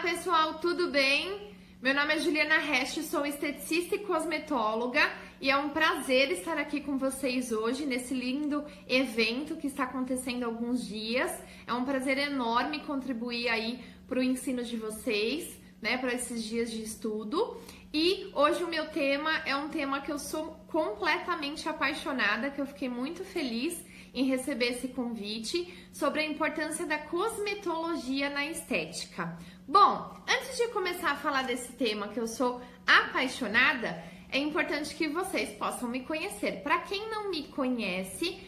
pessoal, tudo bem? Meu nome é Juliana Reste, sou esteticista e cosmetóloga e é um prazer estar aqui com vocês hoje nesse lindo evento que está acontecendo há alguns dias. É um prazer enorme contribuir aí para o ensino de vocês, né, para esses dias de estudo. E hoje o meu tema é um tema que eu sou completamente apaixonada, que eu fiquei muito feliz em receber esse convite, sobre a importância da cosmetologia na estética. Bom, antes de começar a falar desse tema que eu sou apaixonada, é importante que vocês possam me conhecer. Para quem não me conhece,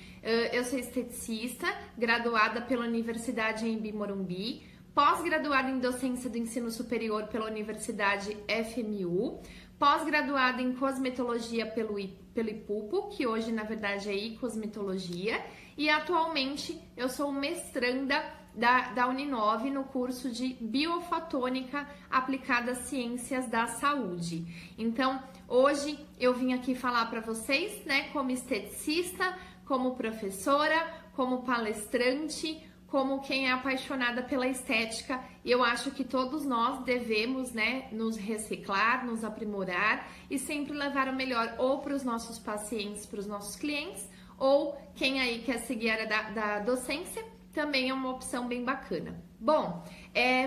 eu sou esteticista, graduada pela Universidade Anhembi Morumbi, pós-graduada em docência do ensino superior pela Universidade FMU, pós-graduada em cosmetologia pelo IPUPO, que hoje na verdade é iCosmetologia, e atualmente eu sou mestranda da Uninove no curso de Biofotônica aplicada às ciências da saúde. Então, hoje eu vim aqui falar para vocês, né, como esteticista, como professora, como palestrante, como quem é apaixonada pela estética, e eu acho que todos nós devemos, né, nos reciclar, nos aprimorar e sempre levar o melhor ou para os nossos pacientes, para os nossos clientes, ou quem aí quer seguir a área da docência, também é uma opção bem bacana. Bom,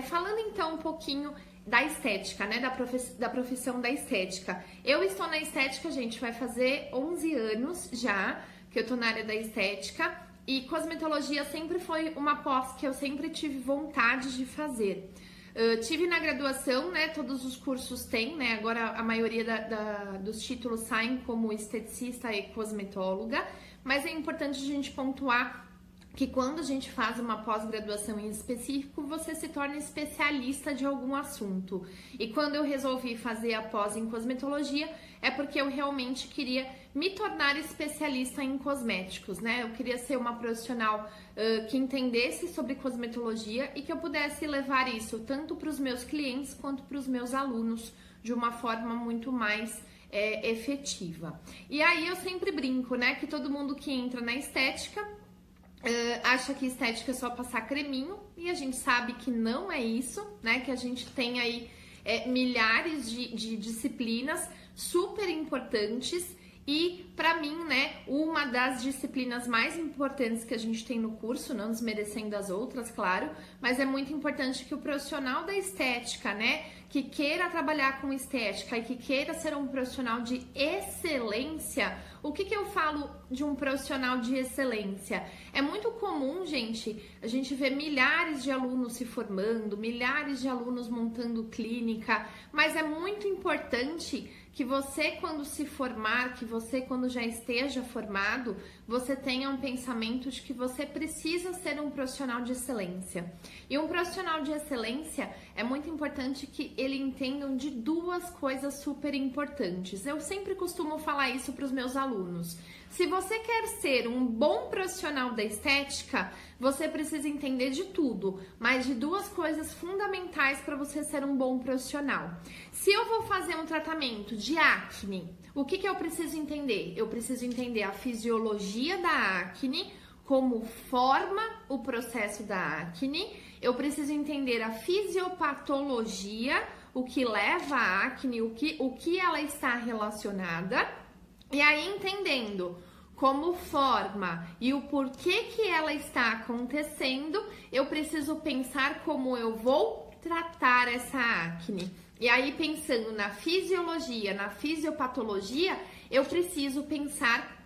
falando então um pouquinho da estética, né, da profissão da estética. Eu estou na estética, gente, vai fazer 11 anos já que eu tô na área da estética, e cosmetologia sempre foi uma pós que eu sempre tive vontade de fazer. Tive na graduação, né, todos os cursos têm, né, agora a maioria dos títulos saem como esteticista e cosmetóloga, mas é importante a gente pontuar que quando a gente faz uma pós-graduação em específico, você se torna especialista de algum assunto. E quando eu resolvi fazer a pós em cosmetologia, é porque eu realmente queria me tornar especialista em cosméticos, né? Eu queria ser uma profissional que entendesse sobre cosmetologia e que eu pudesse levar isso tanto para os meus clientes quanto para os meus alunos de uma forma muito mais efetiva. E aí eu sempre brinco, né, que todo mundo que entra na estética acha que estética é só passar creminho, e a gente sabe que não é isso, né? Que a gente tem aí milhares de disciplinas super importantes, e para mim, né, uma das disciplinas mais importantes que a gente tem no curso, não desmerecendo as outras, claro, mas é muito importante que o profissional da estética, né, que queira trabalhar com estética e que queira ser um profissional de excelência. O que eu falo de um profissional de excelência? É muito comum, gente, a gente ver milhares de alunos se formando, milhares de alunos montando clínica, mas é muito importante que você, quando se formar, que você, quando já esteja formado, você tenha um pensamento de que você precisa ser um profissional de excelência. E um profissional de excelência é muito importante que ele entenda de duas coisas super importantes. Eu sempre costumo falar isso para os meus alunos. Se você quer ser um bom profissional da estética, você precisa entender de tudo, mas de duas coisas fundamentais para você ser um bom profissional. Se eu vou fazer um tratamento de acne, o que eu preciso entender? Eu preciso entender a fisiologia da acne, como forma o processo da acne. Eu preciso entender a fisiopatologia, o que leva à acne, o que ela está relacionada. E aí, entendendo como forma e o porquê que ela está acontecendo, eu preciso pensar como eu vou tratar essa acne. E aí, pensando na fisiologia, na fisiopatologia, eu preciso pensar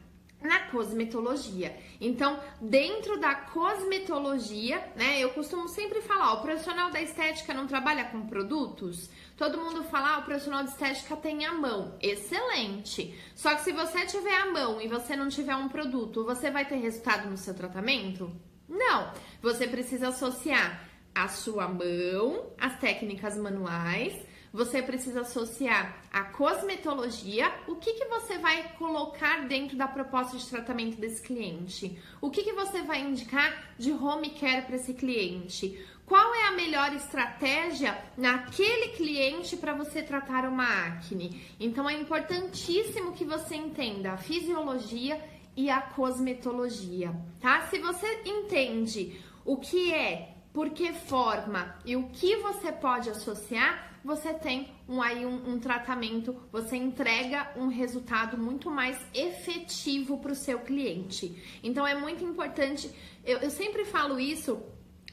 na cosmetologia. Então, dentro da cosmetologia, né, eu costumo sempre falar, o profissional da estética não trabalha com produtos? Todo mundo fala, o profissional de estética tem a mão. Excelente! Só que se você tiver a mão e você não tiver um produto, você vai ter resultado no seu tratamento? Não! Você precisa associar a sua mão, as técnicas manuais, você precisa associar a cosmetologia, o que você vai colocar dentro da proposta de tratamento desse cliente? O que você vai indicar de home care para esse cliente? Qual é a melhor estratégia naquele cliente para você tratar uma acne? Então é importantíssimo que você entenda a fisiologia e a cosmetologia, tá? Se você entende o que é por que forma e o que você pode associar, você tem um tratamento, você entrega um resultado muito mais efetivo para o seu cliente. Então é muito importante, eu sempre falo isso.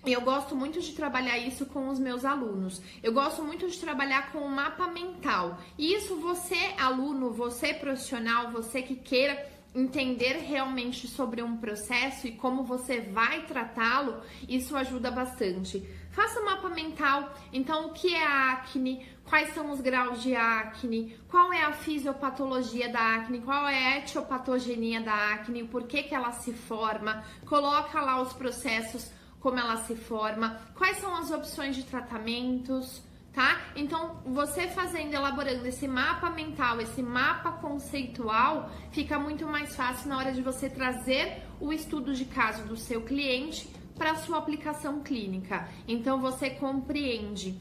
Eu gosto muito de trabalhar isso com os meus alunos. Eu gosto muito de trabalhar com o mapa mental. E isso você, aluno, você profissional, você que queira entender realmente sobre um processo e como você vai tratá-lo, isso ajuda bastante. Faça um mapa mental. Então, o que é a acne? Quais são os graus de acne? Qual é a fisiopatologia da acne? Qual é a etiopatogenia da acne? Por que ela se forma? Coloca lá os processos, como ela se forma, quais são as opções de tratamentos, tá? Então, você elaborando esse mapa mental, esse mapa conceitual, fica muito mais fácil na hora de você trazer o estudo de caso do seu cliente para a sua aplicação clínica. Então, você compreende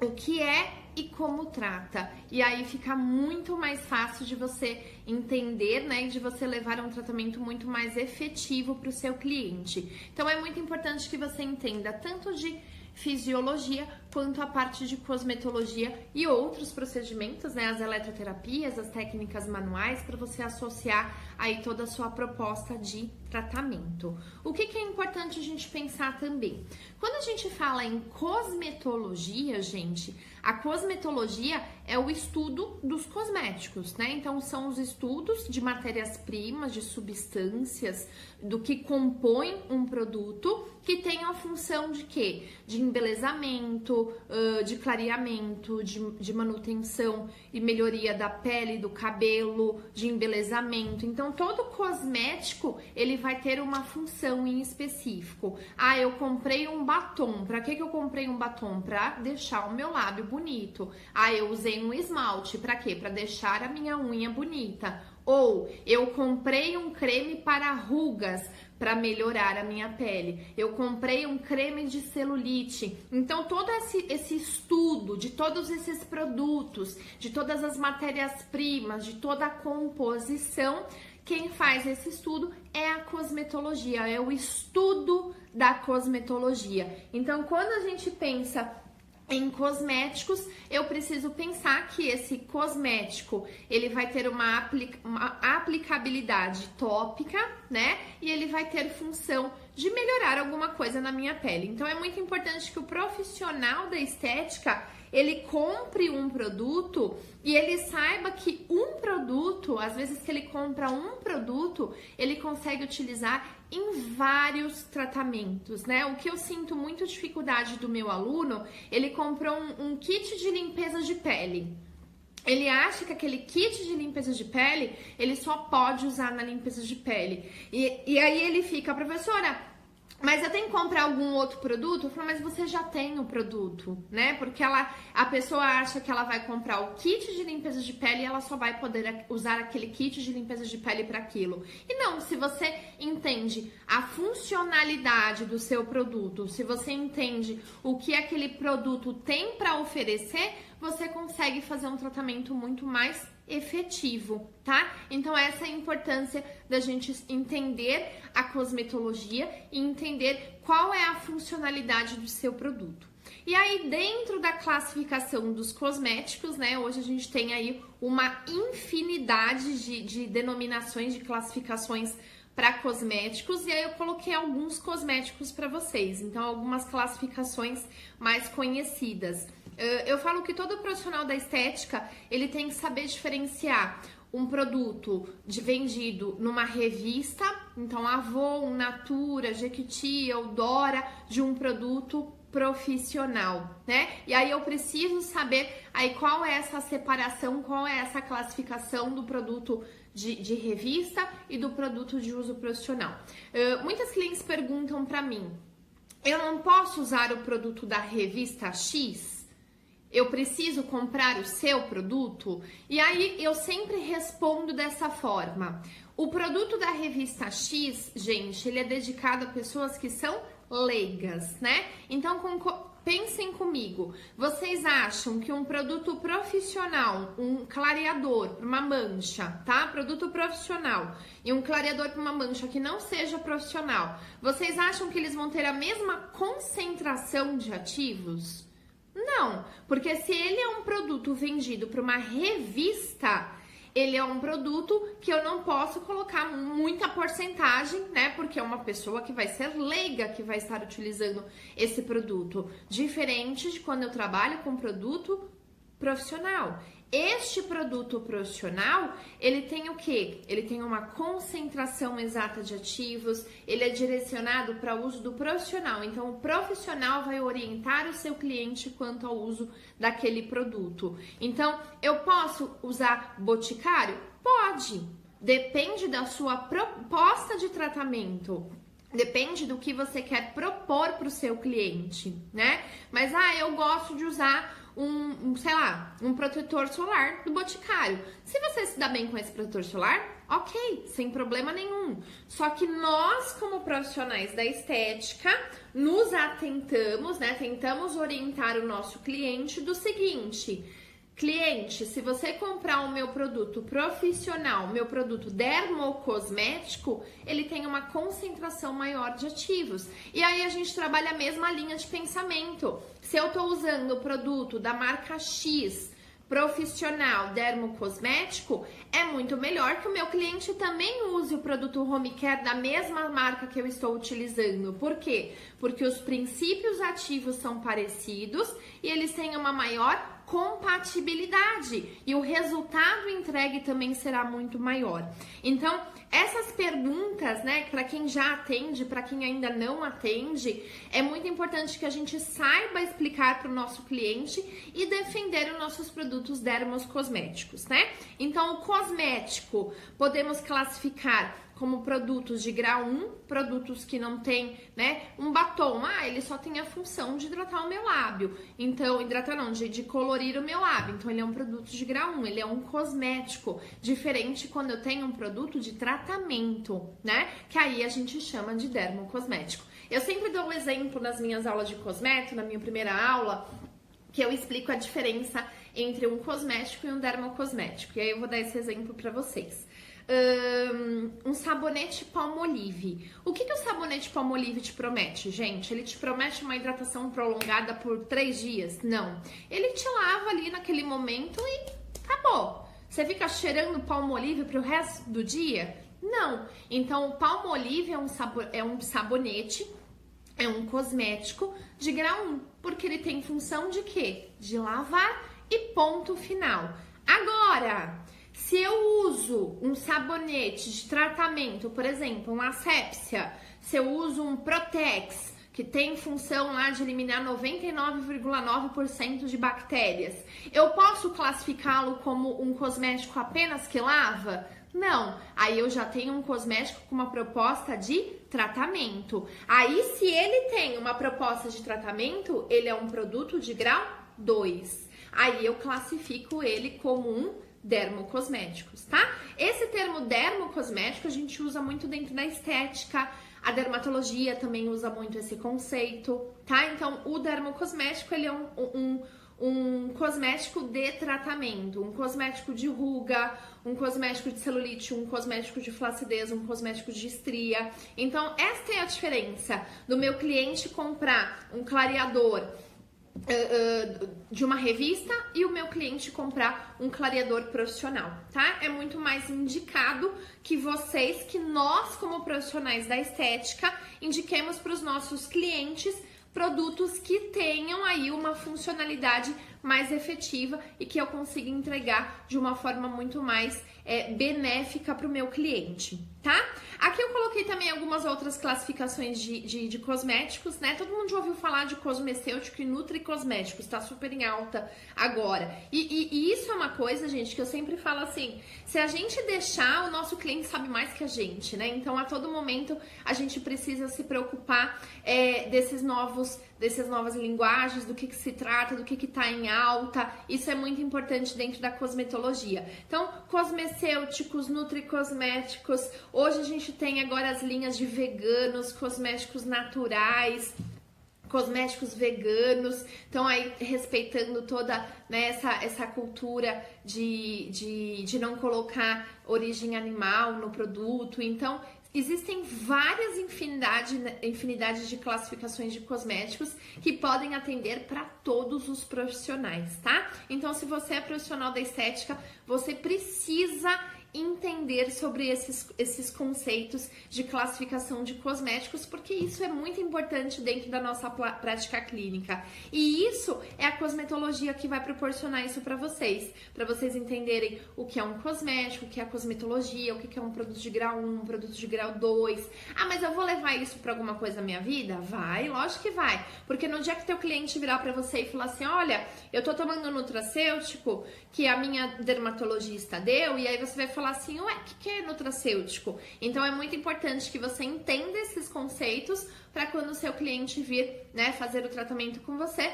o que é e como trata. E aí fica muito mais fácil de você entender, né? E de você levar um tratamento muito mais efetivo para o seu cliente. Então é muito importante que você entenda tanto de fisiologia quanto a parte de cosmetologia e outros procedimentos, né? As eletroterapias, as técnicas manuais, para você associar aí toda a sua proposta de tratamento. O que é importante a gente pensar também? Quando a gente fala em cosmetologia, gente, a cosmetologia é o estudo dos cosméticos, né? Então, são os estudos de matérias-primas, de substâncias, do que compõe um produto que tem a função de quê? De embelezamento, de clareamento, de manutenção e melhoria da pele, do cabelo, de embelezamento. Então, todo cosmético, ele vai ter uma função em específico. Ah, eu comprei um batom. Pra que eu comprei um batom? Pra deixar o meu lábio bonito. Ah, eu usei um esmalte. Pra quê? Pra deixar a minha unha bonita. Ou eu comprei um creme para rugas para melhorar a minha pele. Eu comprei um creme de celulite. Então, todo esse estudo de todos esses produtos, de todas as matérias-primas, de toda a composição, quem faz esse estudo é a cosmetologia, é o estudo da cosmetologia. Então, quando a gente pensa em cosméticos, eu preciso pensar que esse cosmético, ele vai ter uma aplicabilidade tópica, né? E ele vai ter função de melhorar alguma coisa na minha pele. Então, é muito importante que o profissional da estética, ele compre um produto e ele saiba que um produto, às vezes que ele compra um produto, ele consegue utilizar em vários tratamentos, né? O que eu sinto muito dificuldade do meu aluno, ele comprou um kit de limpeza de pele. Ele acha que aquele kit de limpeza de pele, ele só pode usar na limpeza de pele. E aí ele fica, professora, mas eu tenho que comprar algum outro produto? Eu falo, mas você já tem o produto, né? Porque a pessoa acha que ela vai comprar o kit de limpeza de pele e ela só vai poder usar aquele kit de limpeza de pele para aquilo. E não, se você entende a funcionalidade do seu produto, se você entende o que aquele produto tem para oferecer, você consegue fazer um tratamento muito mais efetivo, tá? Então essa é a importância da gente entender a cosmetologia e entender qual é a funcionalidade do seu produto. E aí, dentro da classificação dos cosméticos, né, hoje a gente tem aí uma infinidade de denominações, de classificações para cosméticos, e aí eu coloquei alguns cosméticos para vocês, então algumas classificações mais conhecidas. Eu falo que todo profissional da estética, ele tem que saber diferenciar um produto vendido numa revista, então Avon, Natura, Jequiti, Eudora, de um produto profissional, né? E aí eu preciso saber aí qual é essa separação, qual é essa classificação do produto de revista e do produto de uso profissional. Muitas clientes perguntam para mim, eu não posso usar o produto da revista X? Eu preciso comprar o seu produto? E aí eu sempre respondo dessa forma. O produto da revista X, gente, ele é dedicado a pessoas que são leigas, né? Então, pensem comigo, vocês acham que um produto profissional, um clareador para uma mancha, tá? Produto profissional e um clareador para uma mancha que não seja profissional, vocês acham que eles vão ter a mesma concentração de ativos? Não, porque se ele é um produto vendido para uma revista, ele é um produto que eu não posso colocar muita porcentagem, né? Porque é uma pessoa que vai ser leiga que vai estar utilizando esse produto. Diferente de quando eu trabalho com produto profissional. Este produto profissional, ele tem o quê? Ele tem uma concentração exata de ativos, ele é direcionado para uso do profissional. Então, o profissional vai orientar o seu cliente quanto ao uso daquele produto. Então, eu posso usar Boticário? Pode. Depende da sua proposta de tratamento. Depende do que você quer propor para o seu cliente, né? Mas, eu gosto de usar um protetor solar do Boticário. Se você se dá bem com esse protetor solar, ok, sem problema nenhum. Só que nós, como profissionais da estética, nos atentamos, né? Tentamos orientar o nosso cliente do seguinte: cliente, se você comprar o meu produto profissional, meu produto dermocosmético, ele tem uma concentração maior de ativos. E aí a gente trabalha a mesma linha de pensamento. Se eu tô usando o produto da marca X, profissional dermocosmético, é muito melhor que o meu cliente também use o produto home care da mesma marca que eu estou utilizando. Por quê? Porque os princípios ativos são parecidos e eles têm uma maior compatibilidade e o resultado entregue também será muito maior. Então, essas perguntas, né, para quem já atende, para quem ainda não atende, é muito importante que a gente saiba explicar para o nosso cliente e defender os nossos produtos dermocosméticos, né? Então, o cosmético podemos classificar como produtos de grau 1, produtos que não tem, né, um batom. Ele só tem a função de hidratar o meu lábio. Então, de colorir o meu lábio. Então, ele é um produto de grau 1, ele é um cosmético. Diferente quando eu tenho um produto de tratamento, né, que aí a gente chama de dermocosmético. Eu sempre dou um exemplo nas minhas aulas de cosmético, na minha primeira aula, que eu explico a diferença entre um cosmético e um dermocosmético. E aí eu vou dar esse exemplo para vocês. Um sabonete Palmolive. O que o sabonete Palmolive te promete, gente? Ele te promete uma hidratação prolongada por 3 dias? Não. Ele te lava ali naquele momento e acabou. Você fica cheirando Palmolive pro resto do dia? Não. Então, o Palmolive é um sabonete, é um cosmético de grau 1, porque ele tem função de quê? De lavar e ponto final. Agora, se eu uso um sabonete de tratamento, por exemplo, um Asepsia, se eu uso um Protex, que tem função lá de eliminar 99,9% de bactérias, eu posso classificá-lo como um cosmético apenas que lava? Não, aí eu já tenho um cosmético com uma proposta de tratamento. Aí, se ele tem uma proposta de tratamento, ele é um produto de grau 2. Aí eu classifico ele como um dermocosméticos, tá? Esse termo dermocosmético a gente usa muito dentro da estética, a dermatologia também usa muito esse conceito, tá? Então, o dermocosmético, ele é um cosmético de tratamento, um cosmético de ruga, um cosmético de celulite, um cosmético de flacidez, um cosmético de estria. Então, esta é a diferença do meu cliente comprar um clareador de uma revista e o meu cliente comprar um clareador profissional, tá? É muito mais indicado que nós como profissionais da estética, indiquemos para os nossos clientes produtos que tenham aí uma funcionalidade mais efetiva e que eu consiga entregar de uma forma muito mais benéfica para o meu cliente, tá? Aqui eu coloquei também algumas outras classificações de cosméticos, né? Todo mundo já ouviu falar de cosmecêutico e nutricosméticos, tá super em alta agora. E isso é uma coisa, gente, que eu sempre falo assim, se a gente deixar, o nosso cliente sabe mais que a gente, né? Então, a todo momento, a gente precisa se preocupar dessas novas linguagens, do que se trata, do que tá em alta. Isso é muito importante dentro da cosmetologia. Então, cosmecêuticos, nutricosméticos. Hoje a gente tem agora as linhas de veganos, cosméticos naturais, cosméticos veganos, estão aí respeitando toda, né, essa cultura de não colocar origem animal no produto. Então, existem várias infinidade de classificações de cosméticos que podem atender para todos os profissionais, tá? Então, se você é profissional da estética, você precisa entender sobre esses conceitos de classificação de cosméticos, porque isso é muito importante dentro da nossa prática clínica. E isso é a cosmetologia que vai proporcionar isso para vocês entenderem o que é um cosmético, o que é a cosmetologia, o que é um produto de grau 1, um produto de grau 2. Ah, mas eu vou levar isso para alguma coisa na minha vida? Vai, lógico que vai. Porque no dia que teu cliente virar para você e falar assim, olha, eu tô tomando um nutracêutico que a minha dermatologista deu, e aí você vai falar assim, ué, o que é nutracêutico? Então é muito importante que você entenda esses conceitos para quando o seu cliente vir, né, fazer o tratamento com você,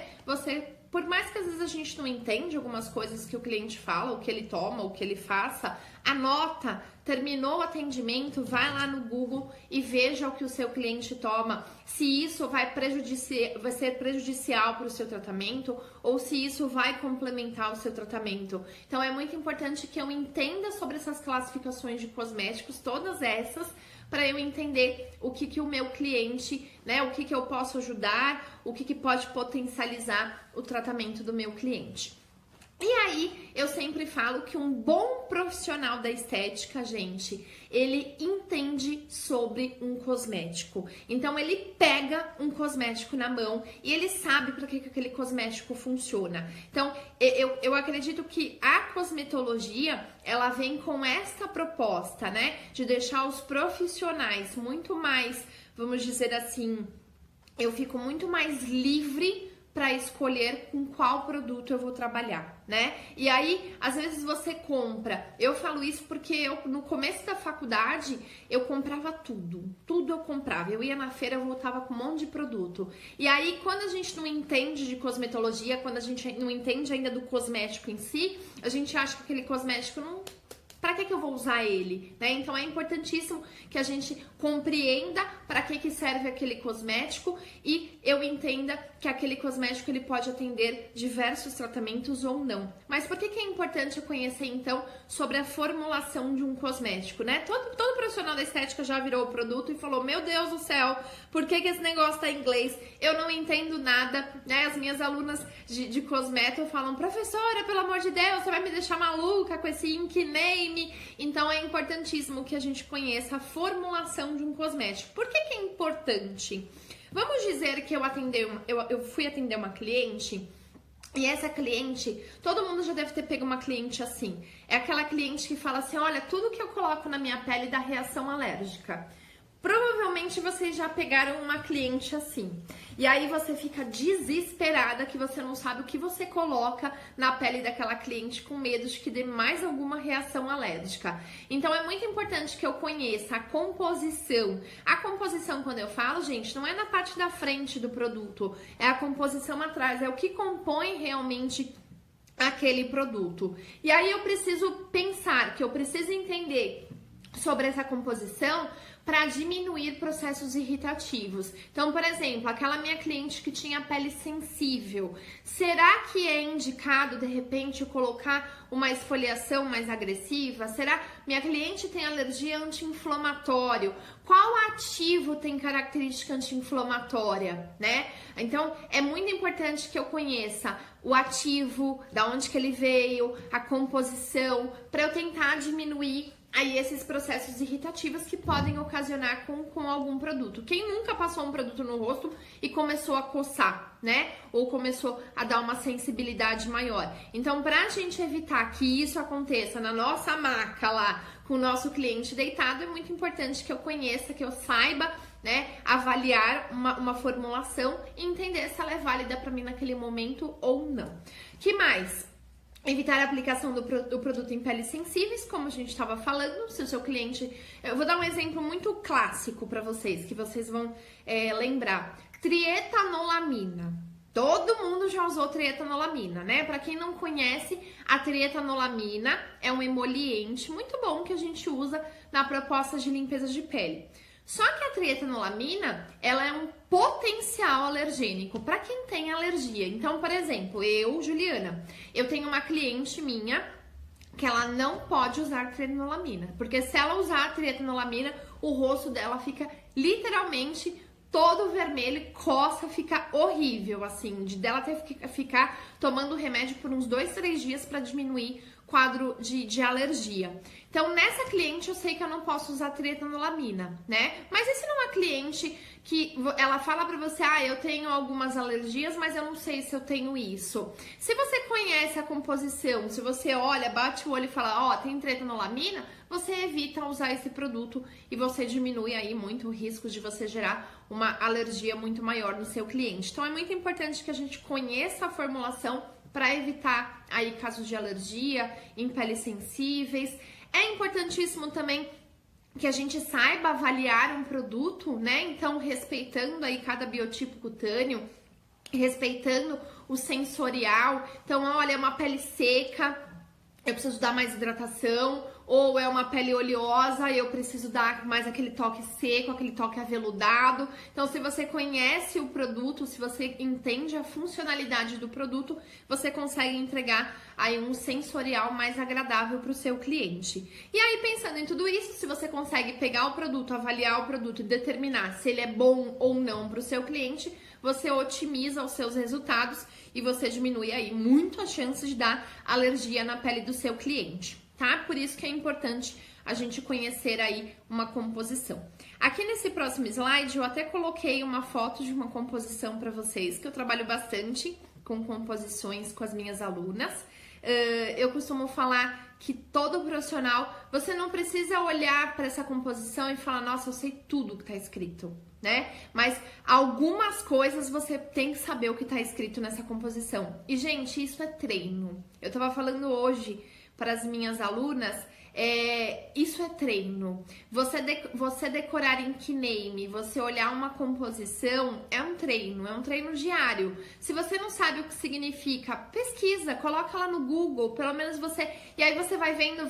por mais que às vezes a gente não entende algumas coisas que o cliente fala, o que ele toma, o que ele faça, anota, terminou o atendimento, vai lá no Google e veja o que o seu cliente toma, se isso vai ser prejudicial para o seu tratamento ou se isso vai complementar o seu tratamento. Então é muito importante que eu entenda sobre essas classificações de cosméticos, todas essas, para eu entender o que o meu cliente, né, o que eu posso ajudar, o que pode potencializar o tratamento do meu cliente. E aí, eu sempre falo que um bom profissional da estética, gente, ele entende sobre um cosmético. Então, ele pega um cosmético na mão e ele sabe para que aquele cosmético funciona. Então, eu acredito que a cosmetologia, ela vem com essa proposta, né? De deixar os profissionais muito mais, vamos dizer assim, eu fico muito mais livre para escolher com qual produto eu vou trabalhar, né? E aí, às vezes você compra. Eu falo isso porque eu, no começo da faculdade, eu comprava tudo eu comprava. Eu ia na feira, eu voltava com um monte de produto. E aí, quando a gente não entende de cosmetologia, quando a gente não entende ainda do cosmético em si, a gente acha que aquele cosmético não... Para que eu vou usar ele, né? Então é importantíssimo que a gente compreenda para que serve aquele cosmético e eu entenda que aquele cosmético ele pode atender diversos tratamentos ou não. Mas por que é importante eu conhecer então sobre a formulação de um cosmético, né? Todo profissional da estética já virou o produto e falou: meu Deus do céu, por que esse negócio tá em inglês? Eu não entendo nada, né? As minhas alunas de cosmético falam: professora, pelo amor de Deus, você vai me deixar maluca com esse ink name. Então é importantíssimo que a gente conheça a formulação de um cosmético. Por que é importante? Vamos dizer que eu fui atender uma cliente e essa cliente, todo mundo já deve ter pego uma cliente assim. É aquela cliente que fala assim: olha, tudo que eu coloco na minha pele dá reação alérgica. Provavelmente vocês já pegaram uma cliente assim. E aí você fica desesperada que você não sabe o que você coloca na pele daquela cliente com medo de que dê mais alguma reação alérgica. Então é muito importante que eu conheça a composição. A composição, quando eu falo, gente, não é na parte da frente do produto, é a composição atrás, é o que compõe realmente aquele produto. E aí eu preciso pensar, que eu preciso entender sobre essa composição para diminuir processos irritativos. Então, por exemplo, aquela minha cliente que tinha pele sensível, será que é indicado, de repente, eu colocar uma esfoliação mais agressiva? Será minha cliente tem alergia anti-inflamatório? Qual ativo tem característica anti-inflamatória, né? Então, é muito importante que eu conheça o ativo, da onde que ele veio, a composição, para eu tentar diminuir aí esses processos irritativos que podem ocasionar com algum produto. Quem nunca passou um produto no rosto e começou a coçar, né? Ou começou a dar uma sensibilidade maior. Então, pra gente evitar que isso aconteça na nossa maca lá, com o nosso cliente deitado, é muito importante que eu conheça, que eu saiba, né, avaliar uma formulação e entender se ela é válida pra mim naquele momento ou não. Que mais? Evitar a aplicação do produto em peles sensíveis, como a gente estava falando. Se o seu cliente... Eu vou dar um exemplo muito clássico para vocês, que vocês vão lembrar. Trietanolamina. Todo mundo já usou trietanolamina, né? Para quem não conhece, a trietanolamina é um emoliente muito bom que a gente usa na proposta de limpeza de pele. Só que a trietanolamina, ela é um potencial alergênico para quem tem alergia. Então, por exemplo, eu, Juliana, eu tenho uma cliente minha que ela não pode usar trietanolamina, porque se ela usar a trietanolamina, o rosto dela fica literalmente todo vermelho, coça, fica horrível, assim, de dela ter que ficar tomando remédio por uns 2, 3 dias para diminuir quadro de alergia. Então, nessa cliente, eu sei que eu não posso usar trietanolamina, né? Mas e se numa cliente que ela fala pra você, eu tenho algumas alergias, mas eu não sei se eu tenho isso. Se você conhece a composição, se você olha, bate o olho e fala, tem trietanolamina, você evita usar esse produto e você diminui aí muito o risco de você gerar uma alergia muito maior no seu cliente. Então, é muito importante que a gente conheça a formulação para evitar aí casos de alergia em peles sensíveis. É importantíssimo também que a gente saiba avaliar um produto, né? Então, respeitando aí cada biotipo cutâneo, respeitando o sensorial. Então, olha, é uma pele seca, eu preciso dar mais hidratação, ou é uma pele oleosa e eu preciso dar mais aquele toque seco, aquele toque aveludado. Então, se você conhece o produto, se você entende a funcionalidade do produto, você consegue entregar aí um sensorial mais agradável para o seu cliente. E aí, pensando em tudo isso, se você consegue pegar o produto, avaliar o produto e determinar se ele é bom ou não para o seu cliente, você otimiza os seus resultados e você diminui aí muito a chance de dar alergia na pele do seu cliente, tá? Por isso que é importante a gente conhecer aí uma composição. Aqui nesse próximo slide eu até coloquei uma foto de uma composição para vocês, que eu trabalho bastante com composições com as minhas alunas. Eu costumo falar que todo profissional, você não precisa olhar para essa composição e falar, nossa, eu sei tudo que tá escrito, né? Mas algumas coisas você tem que saber o que tá escrito nessa composição. E, gente, isso é treino. Eu tava falando hoje para as minhas alunas, isso é treino. Você decorar em Kname, você olhar uma composição, é um treino diário. Se você não sabe o que significa, pesquisa, coloca lá no Google, pelo menos você... E aí você vai vendo,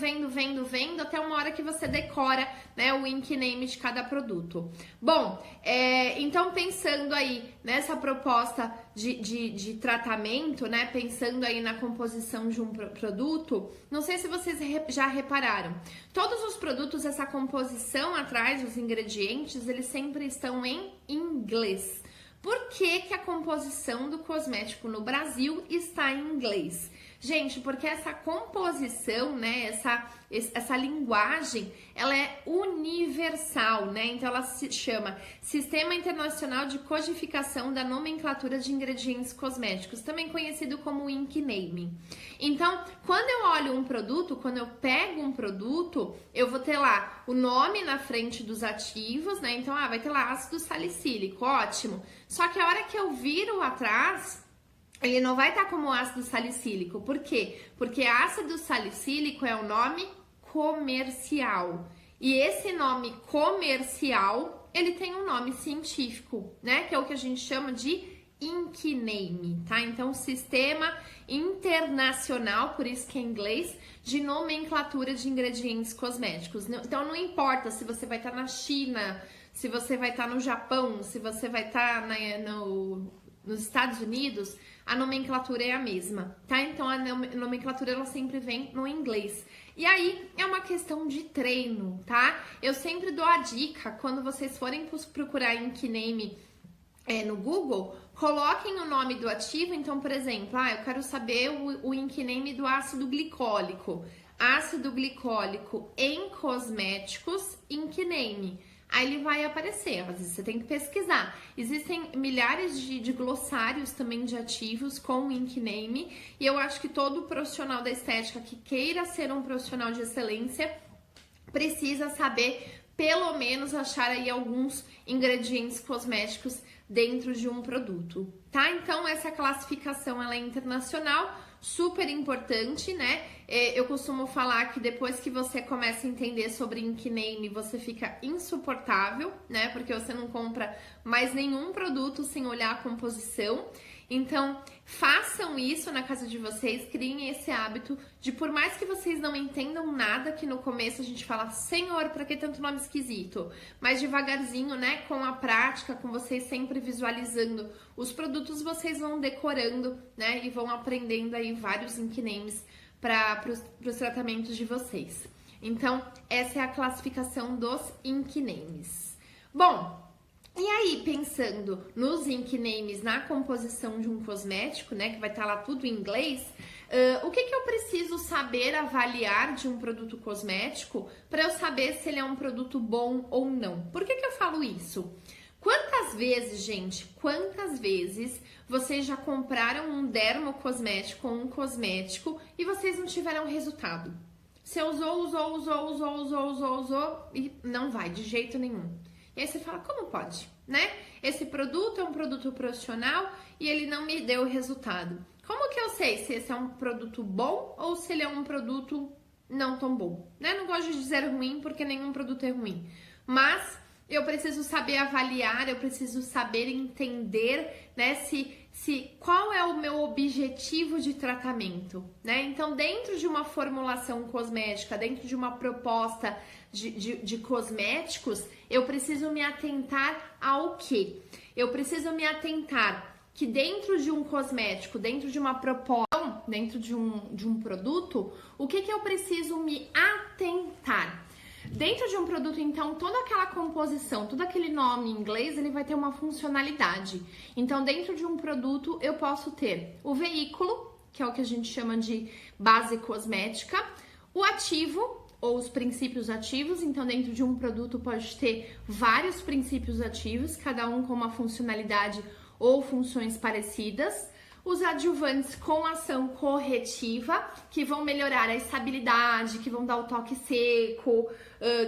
até uma hora que você decora, né, o Kname de cada produto. Bom, então pensando aí nessa proposta de tratamento, né, pensando aí na composição de um produto, não sei se vocês já repararam, todos os produtos, essa composição atrás, os ingredientes, eles sempre estão em inglês. Por que a composição do cosmético no Brasil está em inglês? Gente, porque essa composição, né, essa linguagem, ela é universal, né? Então ela se chama Sistema Internacional de Codificação da Nomenclatura de Ingredientes Cosméticos, também conhecido como Kname. Então, quando eu olho um produto, quando eu pego um produto, eu vou ter lá o nome na frente dos ativos, né? Então, vai ter lá ácido salicílico, ótimo. Só que a hora que eu viro atrás, ele não vai estar como ácido salicílico. Por quê? Porque ácido salicílico é o nome comercial. E esse nome comercial, ele tem um nome científico, né? Que é o que a gente chama de Kname, tá? Então, Sistema Internacional, por isso que é em inglês, de Nomenclatura de Ingredientes Cosméticos. Então, não importa se você vai estar na China, se você vai estar no Japão, se você vai estar nos Estados Unidos, a nomenclatura é a mesma, tá? Então, a nomenclatura, ela sempre vem no inglês. E aí, é uma questão de treino, tá? Eu sempre dou a dica, quando vocês forem procurar em Kname no Google, coloquem o nome do ativo. Então, por exemplo, eu quero saber o Kname do ácido glicólico. Ácido glicólico em cosméticos, Kname. Aí ele vai aparecer, às vezes você tem que pesquisar. Existem milhares de glossários também de ativos com o Kname, e eu acho que todo profissional da estética que queira ser um profissional de excelência precisa saber, pelo menos, achar aí alguns ingredientes cosméticos dentro de um produto, tá? Então, essa classificação, ela é internacional, super importante, né? Eu costumo falar que depois que você começa a entender sobre Kname, você fica insuportável, né? Porque você não compra mais nenhum produto sem olhar a composição. Então, façam isso na casa de vocês, criem esse hábito de, por mais que vocês não entendam nada, que no começo a gente fala, Senhor, pra que tanto nome esquisito? Mas devagarzinho, né, com a prática, com vocês sempre visualizando os produtos, vocês vão decorando, né, e vão aprendendo aí vários nicknames para os tratamentos de vocês. Então, essa é a classificação dos nicknames. Bom, e aí, pensando nos nicknames na composição de um cosmético, né, que vai estar lá tudo em inglês, o que eu preciso saber avaliar de um produto cosmético para eu saber se ele é um produto bom ou não? Por que eu falo isso? Quantas vezes, gente, quantas vezes vocês já compraram um dermocosmético ou um cosmético e vocês não tiveram resultado? Você usou e não vai de jeito nenhum. E aí você fala, como pode, né? Esse produto é um produto profissional e ele não me deu resultado. Como que eu sei se esse é um produto bom ou se ele é um produto não tão bom, né? Não gosto de dizer ruim porque nenhum produto é ruim, mas eu preciso saber avaliar, eu preciso saber entender, né, qual é o meu objetivo de tratamento, né? Então, dentro de uma formulação cosmética, dentro de uma proposta de cosméticos, eu preciso me atentar ao quê? Eu preciso me atentar que dentro de um cosmético, dentro de uma proposta, dentro de um produto, o que eu preciso me atentar? Dentro de um produto, então, toda aquela composição, todo aquele nome em inglês, ele vai ter uma funcionalidade. Então, dentro de um produto, eu posso ter o veículo, que é o que a gente chama de base cosmética, o ativo, ou os princípios ativos. Então, dentro de um produto pode ter vários princípios ativos, cada um com uma funcionalidade ou funções parecidas. Os adjuvantes com ação corretiva, que vão melhorar a estabilidade, que vão dar o toque seco,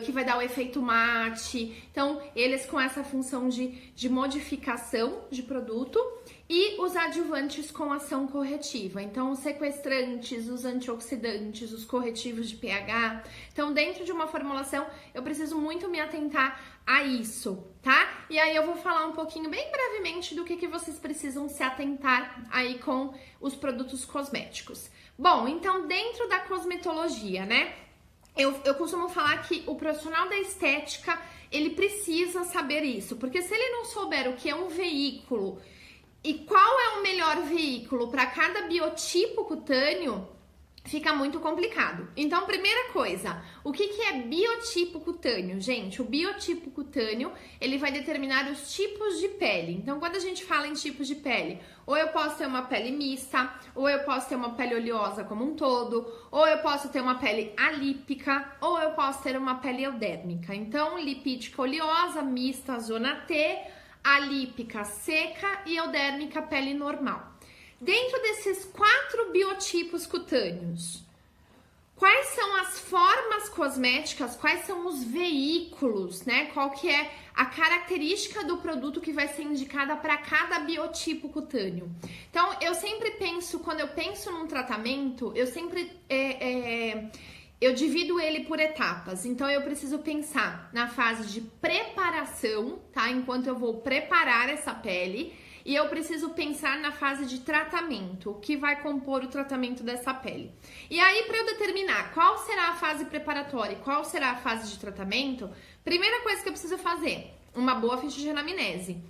que vai dar o efeito mate. Então, eles com essa função de modificação de produto. E os adjuvantes com ação corretiva. Então, os sequestrantes, os antioxidantes, os corretivos de pH. Então, dentro de uma formulação, eu preciso muito me atentar a isso, tá? E aí eu vou falar um pouquinho, bem brevemente, do que vocês precisam se atentar aí com os produtos cosméticos. Bom, então, dentro da cosmetologia, né? Eu costumo falar que o profissional da estética, ele precisa saber isso. Porque se ele não souber o que é um veículo e qual é o melhor veículo para cada biotipo cutâneo, fica muito complicado. Então, primeira coisa, o que é biotipo cutâneo? Gente, o biotipo cutâneo, ele vai determinar os tipos de pele. Então, quando a gente fala em tipos de pele, ou eu posso ter uma pele mista, ou eu posso ter uma pele oleosa como um todo, ou eu posso ter uma pele alípica, ou eu posso ter uma pele eudérmica. Então, lipídica oleosa, mista, zona T, alípica seca e eudérmica pele normal. Dentro desses 4 biotipos cutâneos, quais são as formas cosméticas, quais são os veículos, né? Qual que é a característica do produto que vai ser indicada para cada biotipo cutâneo? Então, eu sempre penso, quando eu penso num tratamento, eu sempre eu divido ele por etapas. Então, eu preciso pensar na fase de preparação, tá? Enquanto eu vou preparar essa pele. E eu preciso pensar na fase de tratamento, o que vai compor o tratamento dessa pele. E aí, para eu determinar qual será a fase preparatória e qual será a fase de tratamento, primeira coisa que eu preciso fazer, uma boa ficha de anamnese,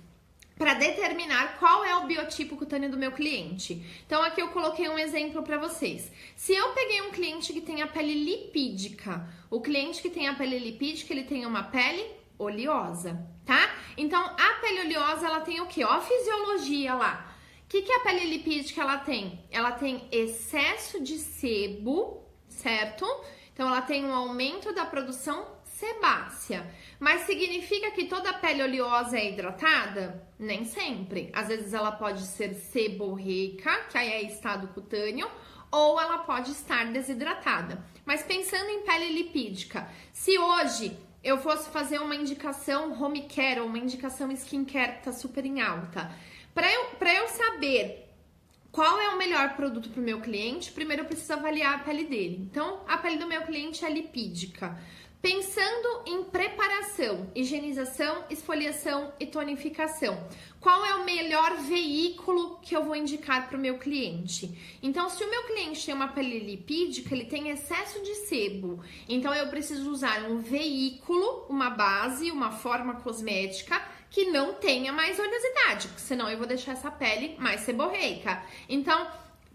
para determinar qual é o biotipo cutâneo do meu cliente. Então, aqui eu coloquei um exemplo para vocês. Se eu peguei um cliente que tem a pele lipídica, o cliente que tem a pele lipídica, ele tem uma pele oleosa, tá? Então, a pele oleosa, ela tem o quê? Ó, a fisiologia lá. O que a pele lipídica ela tem? Ela tem excesso de sebo, certo? Então, ela tem um aumento da produção sebácea. Mas significa que toda a pele oleosa é hidratada? Nem sempre. Às vezes, ela pode ser seborreica, que aí é estado cutâneo, ou ela pode estar desidratada. Mas pensando em pele lipídica, se hoje eu fosse fazer uma indicação home care ou uma indicação skincare que tá super em alta, para eu saber qual é o melhor produto para o meu cliente, primeiro eu preciso avaliar a pele dele. Então, a pele do meu cliente é lipídica. Pensando em preparação, higienização, esfoliação e tonificação, qual é o melhor veículo que eu vou indicar para o meu cliente? Então, se o meu cliente tem uma pele lipídica, ele tem excesso de sebo, então eu preciso usar um veículo, uma base, uma forma cosmética que não tenha mais oleosidade, senão eu vou deixar essa pele mais seborreica. Então,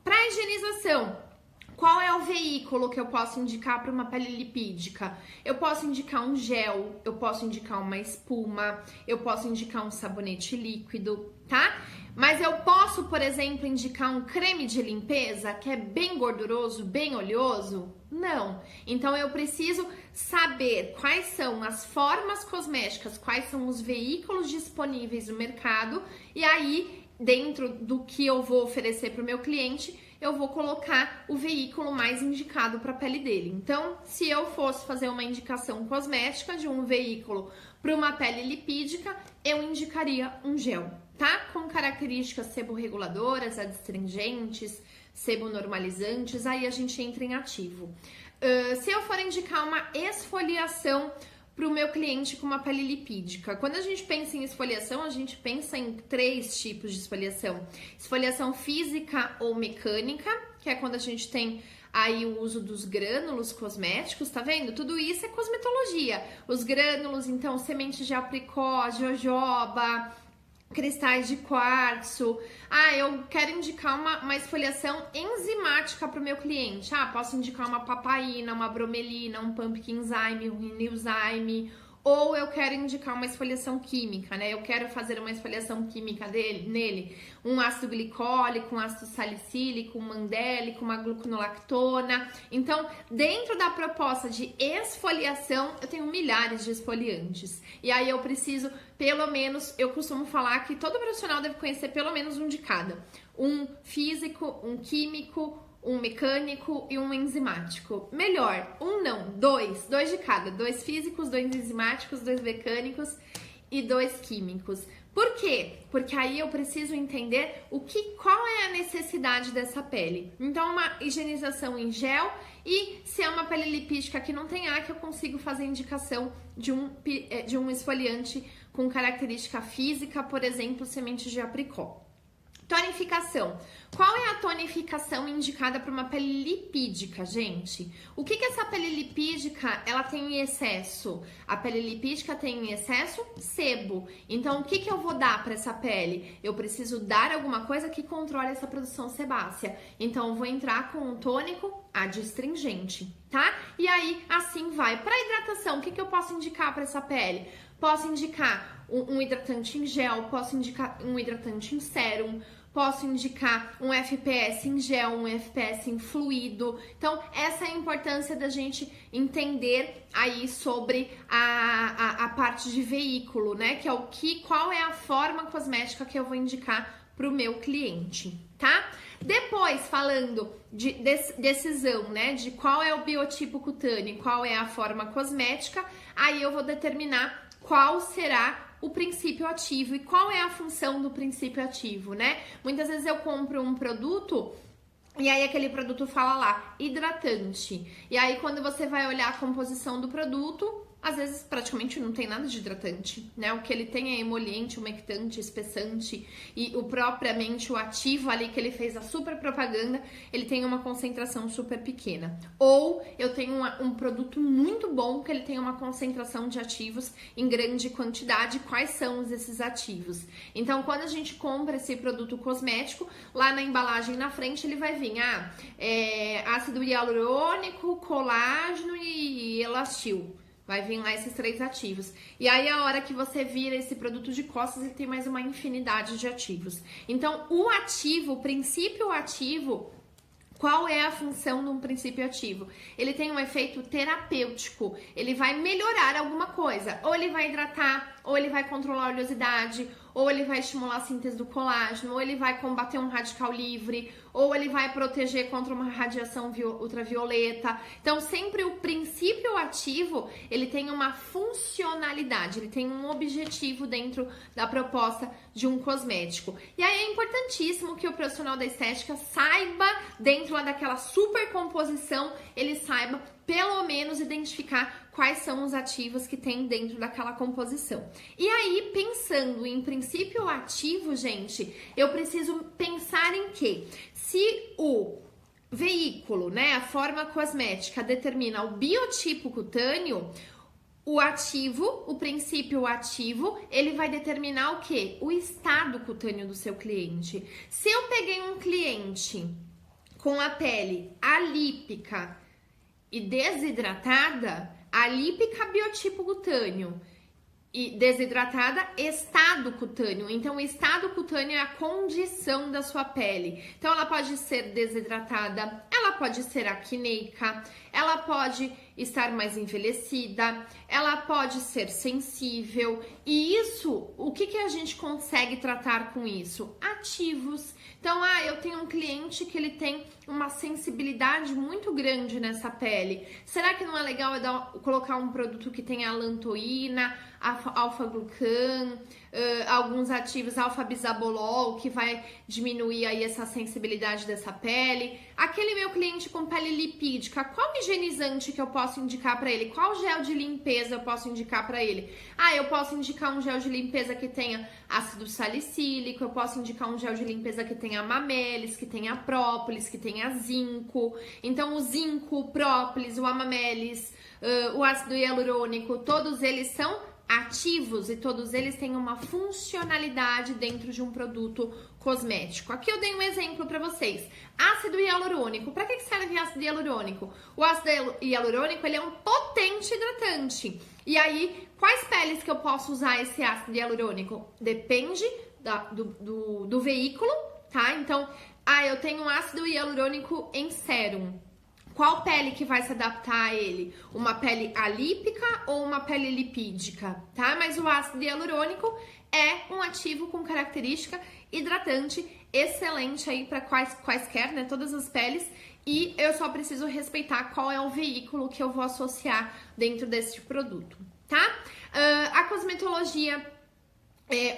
para higienização, qual é o veículo que eu posso indicar para uma pele lipídica? Eu posso indicar um gel, eu posso indicar uma espuma, eu posso indicar um sabonete líquido, tá? Mas eu posso, por exemplo, indicar um creme de limpeza que é bem gorduroso, bem oleoso? Não. Então eu preciso saber quais são as formas cosméticas, quais são os veículos disponíveis no mercado e aí, dentro do que eu vou oferecer para o meu cliente, eu vou colocar o veículo mais indicado para a pele dele. Então, se eu fosse fazer uma indicação cosmética de um veículo para uma pele lipídica, eu indicaria um gel, tá? Com características seborreguladoras, adstringentes, sebonormalizantes, aí a gente entra em ativo. Se eu for indicar uma esfoliação para o meu cliente com uma pele lipídica. Quando a gente pensa em esfoliação, a gente pensa em 3 tipos de esfoliação. Esfoliação física ou mecânica, que é quando a gente tem aí o uso dos grânulos cosméticos, tá vendo? Tudo isso é cosmetologia. Os grânulos, então, sementes de apricó, jojoba, cristais de quartzo. Eu quero indicar uma esfoliação enzimática para o meu cliente. Posso indicar uma papaina, uma bromelina, um pumpkin zyme, um rinilzyme. Ou eu quero indicar uma esfoliação química, né? Eu quero fazer uma esfoliação química nele. Um ácido glicólico, um ácido salicílico, um mandélico, uma gluconolactona. Então, dentro da proposta de esfoliação, eu tenho milhares de esfoliantes. E aí eu preciso, pelo menos, eu costumo falar que todo profissional deve conhecer pelo menos um de cada. Um físico, um químico, um mecânico e um enzimático. Melhor, um não, 2 de cada. 2 físicos, 2 enzimáticos, 2 mecânicos e 2 químicos. Por quê? Porque aí eu preciso entender qual é a necessidade dessa pele. Então, uma higienização em gel e se é uma pele lipídica que não tem acne, eu consigo fazer indicação de um esfoliante com característica física, por exemplo, sementes de apricó. Tonificação. Qual é a tonificação indicada para uma pele lipídica, gente? O que essa pele lipídica ela tem em excesso? A pele lipídica tem em excesso sebo. Então, o que eu vou dar para essa pele? Eu preciso dar alguma coisa que controle essa produção sebácea. Então, eu vou entrar com um tônico adstringente, tá? E aí, assim vai. Para hidratação, o que eu posso indicar para essa pele? Posso indicar um hidratante em gel, posso indicar um hidratante em sérum, posso indicar um FPS em gel, um FPS em fluido. Então, essa é a importância da gente entender aí sobre a parte de veículo, né? Que é qual é a forma cosmética que eu vou indicar para o meu cliente, tá? Depois, falando de decisão, né? De qual é o biotipo cutâneo, qual é a forma cosmética, aí eu vou determinar qual será o princípio ativo e qual é a função do princípio ativo, né? Muitas vezes eu compro um produto e aí aquele produto fala lá, hidratante. E aí quando você vai olhar a composição do produto, às vezes praticamente não tem nada de hidratante, né? O que ele tem é emoliente, umectante, espessante e propriamente o ativo ali que ele fez a super propaganda, ele tem uma concentração super pequena. Ou eu tenho um produto muito bom que ele tem uma concentração de ativos em grande quantidade. Quais são esses ativos? Então, quando a gente compra esse produto cosmético, lá na embalagem na frente ele vai vir ácido hialurônico, colágeno e elastil. Vai vir lá esses 3 ativos. E aí, a hora que você vira esse produto de costas, ele tem mais uma infinidade de ativos. Então, o ativo, o princípio ativo, qual é a função de um princípio ativo? Ele tem um efeito terapêutico. Ele vai melhorar alguma coisa. Ou ele vai hidratar, ou ele vai controlar a oleosidade, ou ele vai estimular a síntese do colágeno, ou ele vai combater um radical livre, ou ele vai proteger contra uma radiação ultravioleta. Então, sempre o princípio ativo, ele tem uma funcionalidade, ele tem um objetivo dentro da proposta de um cosmético. E aí é importantíssimo que o profissional da estética saiba, dentro lá daquela super composição, ele saiba pelo menos identificar quais são os ativos que tem dentro daquela composição. E aí, pensando em princípio ativo, gente, eu preciso pensar em que se o veículo, né, a forma cosmética determina o biotipo cutâneo, o ativo, o princípio ativo, ele vai determinar o quê? O estado cutâneo do seu cliente. Se eu peguei um cliente com a pele alípica e desidratada, alípica biotipo cutâneo e desidratada estado cutâneo. Então, o estado cutâneo é a condição da sua pele. Então, ela pode ser desidratada, ela pode ser acneica, ela pode estar mais envelhecida, ela pode ser sensível. E isso, o que a gente consegue tratar com isso? Ativos. Então, eu tenho um cliente que ele tem uma sensibilidade muito grande nessa pele. Será que não é legal eu colocar um produto que tenha alantoína, alfa-glucan, alguns ativos, alfa-bisabolol, que vai diminuir aí essa sensibilidade dessa pele? Aquele meu cliente com pele lipídica, qual higienizante que eu posso indicar para ele? Qual gel de limpeza eu posso indicar para ele? Eu posso indicar um gel de limpeza que tenha ácido salicílico, eu posso indicar um gel de limpeza que tenha amamelis, que tenha própolis, que tenha zinco. Então, o zinco, o própolis, o amamelis, o ácido hialurônico, todos eles são ativos e todos eles têm uma funcionalidade dentro de um produto cosmético. Aqui eu dei um exemplo para vocês. Ácido hialurônico. Para que serve ácido hialurônico? O ácido hialurônico, ele é um potente hidratante. E aí, quais peles que eu posso usar esse ácido hialurônico? Depende do veículo, tá? Então, eu tenho um ácido hialurônico em sérum. Qual pele que vai se adaptar a ele? Uma pele alípica ou uma pele lipídica, tá? Mas o ácido hialurônico é um ativo com característica hidratante excelente aí para quaisquer, né? Todas as peles. E eu só preciso respeitar qual é o veículo que eu vou associar dentro desse produto, tá? A cosmetologia...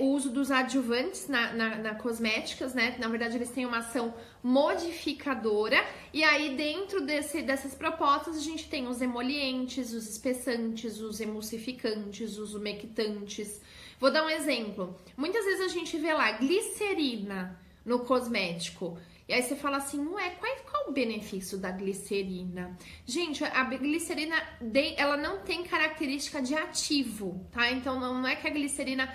o uso dos adjuvantes na cosméticas, né? Na verdade, eles têm uma ação modificadora. E aí, dentro dessas propostas, a gente tem os emolientes, os espessantes, os emulsificantes, os umectantes. Vou dar um exemplo. Muitas vezes a gente vê lá glicerina no cosmético. E aí você fala assim, qual o benefício da glicerina? Gente, a glicerina, ela não tem característica de ativo, tá? Então, não é que a glicerina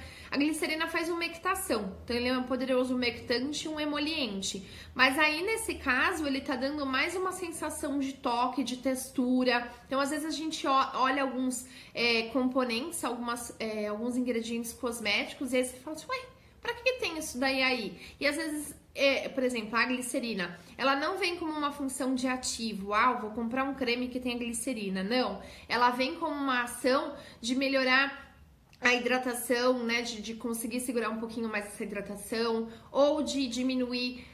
faz umectação. Então, ele é um poderoso umectante e um emoliente. Mas aí, nesse caso, ele tá dando mais uma sensação de toque, de textura. Então, às vezes, a gente olha alguns componentes, alguns ingredientes cosméticos, e aí você fala assim, pra que tem isso daí aí? E às vezes... por exemplo, a glicerina, ela não vem como uma função de ativo, vou comprar um creme que tenha glicerina, não. Ela vem como uma ação de melhorar a hidratação, né, de conseguir segurar um pouquinho mais essa hidratação, ou de diminuir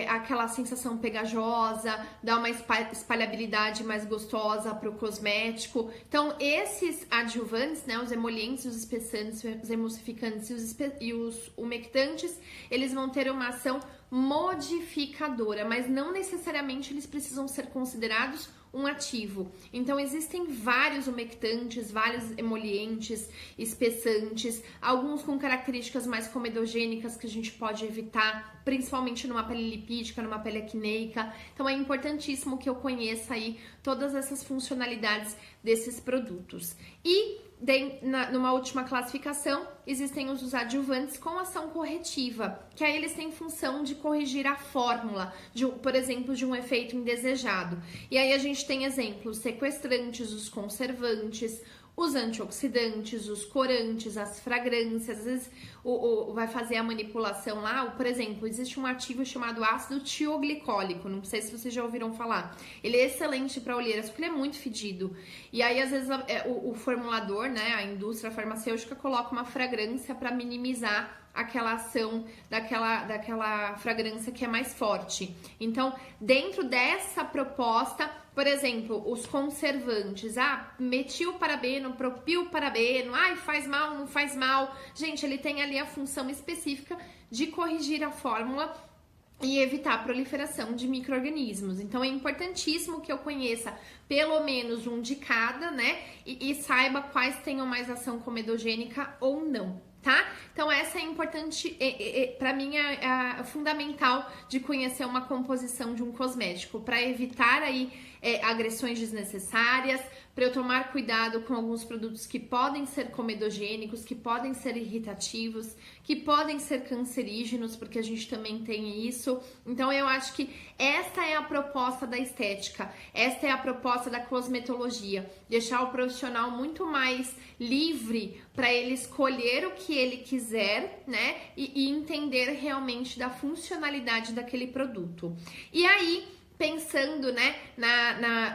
aquela sensação pegajosa, dar uma espalhabilidade mais gostosa para o cosmético. Então, esses adjuvantes, né, os emolientes, os espessantes, os emulsificantes e os umectantes, eles vão ter uma ação modificadora, mas não necessariamente eles precisam ser considerados um ativo. Então, existem vários umectantes, vários emolientes, espessantes, alguns com características mais comedogênicas que a gente pode evitar, principalmente numa pele lipídica, numa pele acneica. Então, é importantíssimo que eu conheça aí todas essas funcionalidades desses produtos. E numa última classificação, existem os adjuvantes com ação corretiva, que aí eles têm função de corrigir a fórmula, por exemplo, de um efeito indesejado. E aí a gente tem exemplos sequestrantes, os conservantes, os antioxidantes, os corantes, as fragrâncias. Às vezes vai fazer a manipulação lá, por exemplo, existe um ativo chamado ácido tioglicólico, não sei se vocês já ouviram falar. Ele é excelente para olheiras, porque ele é muito fedido. E aí, às vezes, o formulador, né, a indústria farmacêutica coloca uma fragrância para minimizar aquela ação daquela fragrância que é mais forte. Então, dentro dessa proposta, por exemplo, os conservantes, metilparabeno, propilparabeno, faz mal, não faz mal. Gente, ele tem ali a função específica de corrigir a fórmula e evitar a proliferação de micro-organismos. Então é importantíssimo que eu conheça pelo menos um de cada, né? E saiba quais tenham mais ação comedogênica ou não. Tá? Então essa é importante, para mim é fundamental de conhecer uma composição de um cosmético para evitar aí agressões desnecessárias, para eu tomar cuidado com alguns produtos que podem ser comedogênicos, que podem ser irritativos, que podem ser cancerígenos, porque a gente também tem isso. Então eu acho que esta é a proposta da estética, esta é a proposta da cosmetologia, deixar o profissional muito mais livre para ele escolher o que ele quiser, né? E entender realmente da funcionalidade daquele produto. E aí, pensando, né,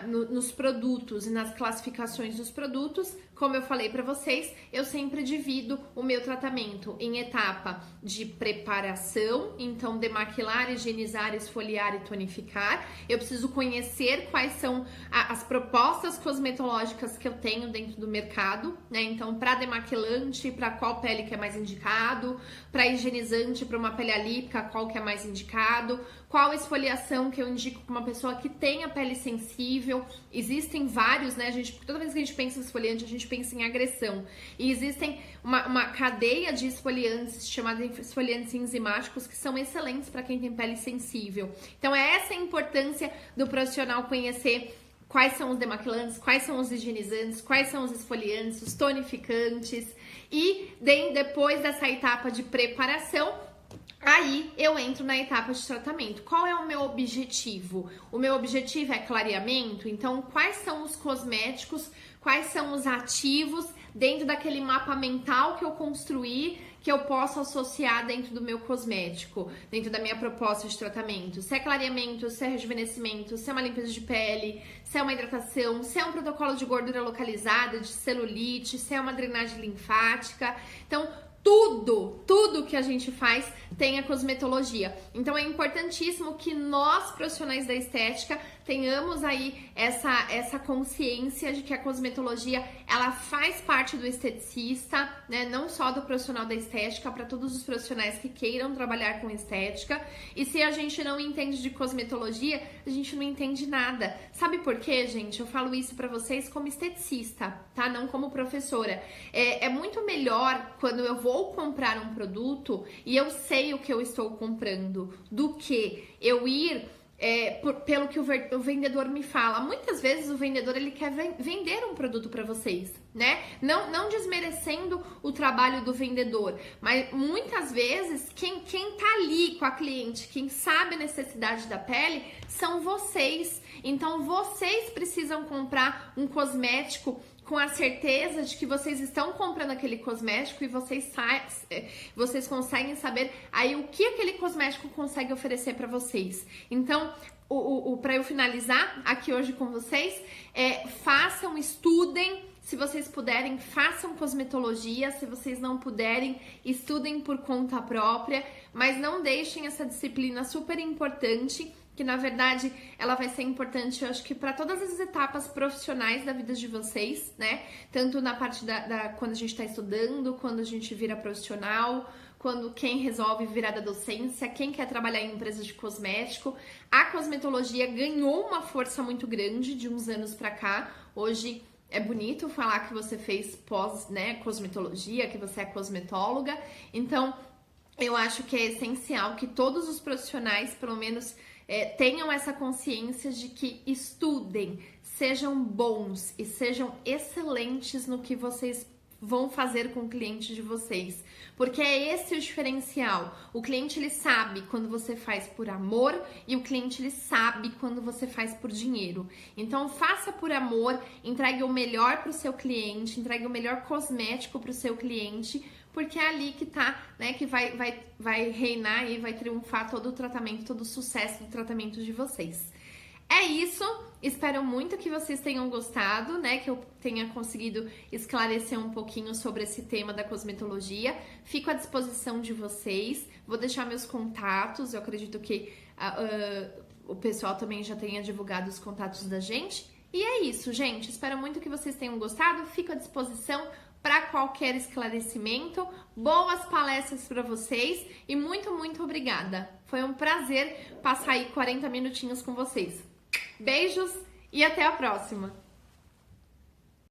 nos produtos e nas classificações dos produtos, como eu falei para vocês, eu sempre divido o meu tratamento em etapa de preparação, então demaquilar, higienizar, esfoliar e tonificar. Eu preciso conhecer quais são as propostas cosmetológicas que eu tenho dentro do mercado, né? Então, para demaquilante, para qual pele que é mais indicado, para higienizante, para uma pele alípica, qual que é mais indicado, qual esfoliação que eu indico para uma pessoa que tenha pele sensível. Existem vários, né? Toda vez que a gente pensa em esfoliante, a gente pensa em agressão. E existem uma cadeia de esfoliantes chamada esfoliantes enzimáticos que são excelentes para quem tem pele sensível. Então, essa é a importância do profissional conhecer quais são os demaquilantes, quais são os higienizantes, quais são os esfoliantes, os tonificantes. E depois dessa etapa de preparação, aí eu entro na etapa de tratamento. Qual é o meu objetivo? O meu objetivo é clareamento, então quais são os cosméticos, quais são os ativos dentro daquele mapa mental que eu construí, que eu posso associar dentro do meu cosmético, dentro da minha proposta de tratamento. Se é clareamento, se é rejuvenescimento, se é uma limpeza de pele, se é uma hidratação, se é um protocolo de gordura localizada, de celulite, se é uma drenagem linfática. Então, tudo que a gente faz tem a cosmetologia. Então é importantíssimo que nós, profissionais da estética, tenhamos aí essa consciência de que a cosmetologia, ela faz parte do esteticista, né? Não só do profissional da estética, para todos os profissionais que queiram trabalhar com estética. E se a gente não entende de cosmetologia, a gente não entende nada. Sabe por quê, gente? Eu falo isso para vocês como esteticista, tá? Não como professora. É muito melhor quando eu vou comprar um produto e eu sei o que eu estou comprando, do que eu ir pelo que o vendedor me fala. Muitas vezes o vendedor ele quer vender um produto para vocês, né? Não desmerecendo o trabalho do vendedor, mas muitas vezes quem tá ali com a cliente, quem sabe a necessidade da pele, são vocês. Então vocês precisam comprar um cosmético com a certeza de que vocês estão comprando aquele cosmético e vocês conseguem saber aí o que aquele cosmético consegue oferecer para vocês. Então, para eu finalizar aqui hoje com vocês, façam, estudem. Se vocês puderem, façam cosmetologia. Se vocês não puderem, estudem por conta própria. Mas não deixem essa disciplina super importante, que na verdade ela vai ser importante, eu acho que para todas as etapas profissionais da vida de vocês, né? Tanto na parte quando a gente está estudando, quando a gente vira profissional, quando quem resolve virar da docência, quem quer trabalhar em empresas de cosmético. A cosmetologia ganhou uma força muito grande de uns anos para cá. Hoje é bonito falar que você fez cosmetologia, que você é cosmetóloga. Então, eu acho que é essencial que todos os profissionais, pelo menos, tenham essa consciência de que estudem, sejam bons e sejam excelentes no que vocês vão fazer com o cliente de vocês, porque é esse o diferencial. O cliente ele sabe quando você faz por amor e o cliente ele sabe quando você faz por dinheiro. Então faça por amor, entregue o melhor para o seu cliente, entregue o melhor cosmético para o seu cliente, porque é ali que tá, né, que vai reinar e vai triunfar todo o tratamento, todo o sucesso do tratamento de vocês. É isso, espero muito que vocês tenham gostado, né, que eu tenha conseguido esclarecer um pouquinho sobre esse tema da cosmetologia. Fico à disposição de vocês, vou deixar meus contatos, eu acredito que o pessoal também já tenha divulgado os contatos da gente. E é isso, gente, espero muito que vocês tenham gostado, fico à disposição. para qualquer esclarecimento. Boas palestras para vocês e muito, muito obrigada. Foi um prazer passar aí 40 minutinhos com vocês. Beijos e até a próxima!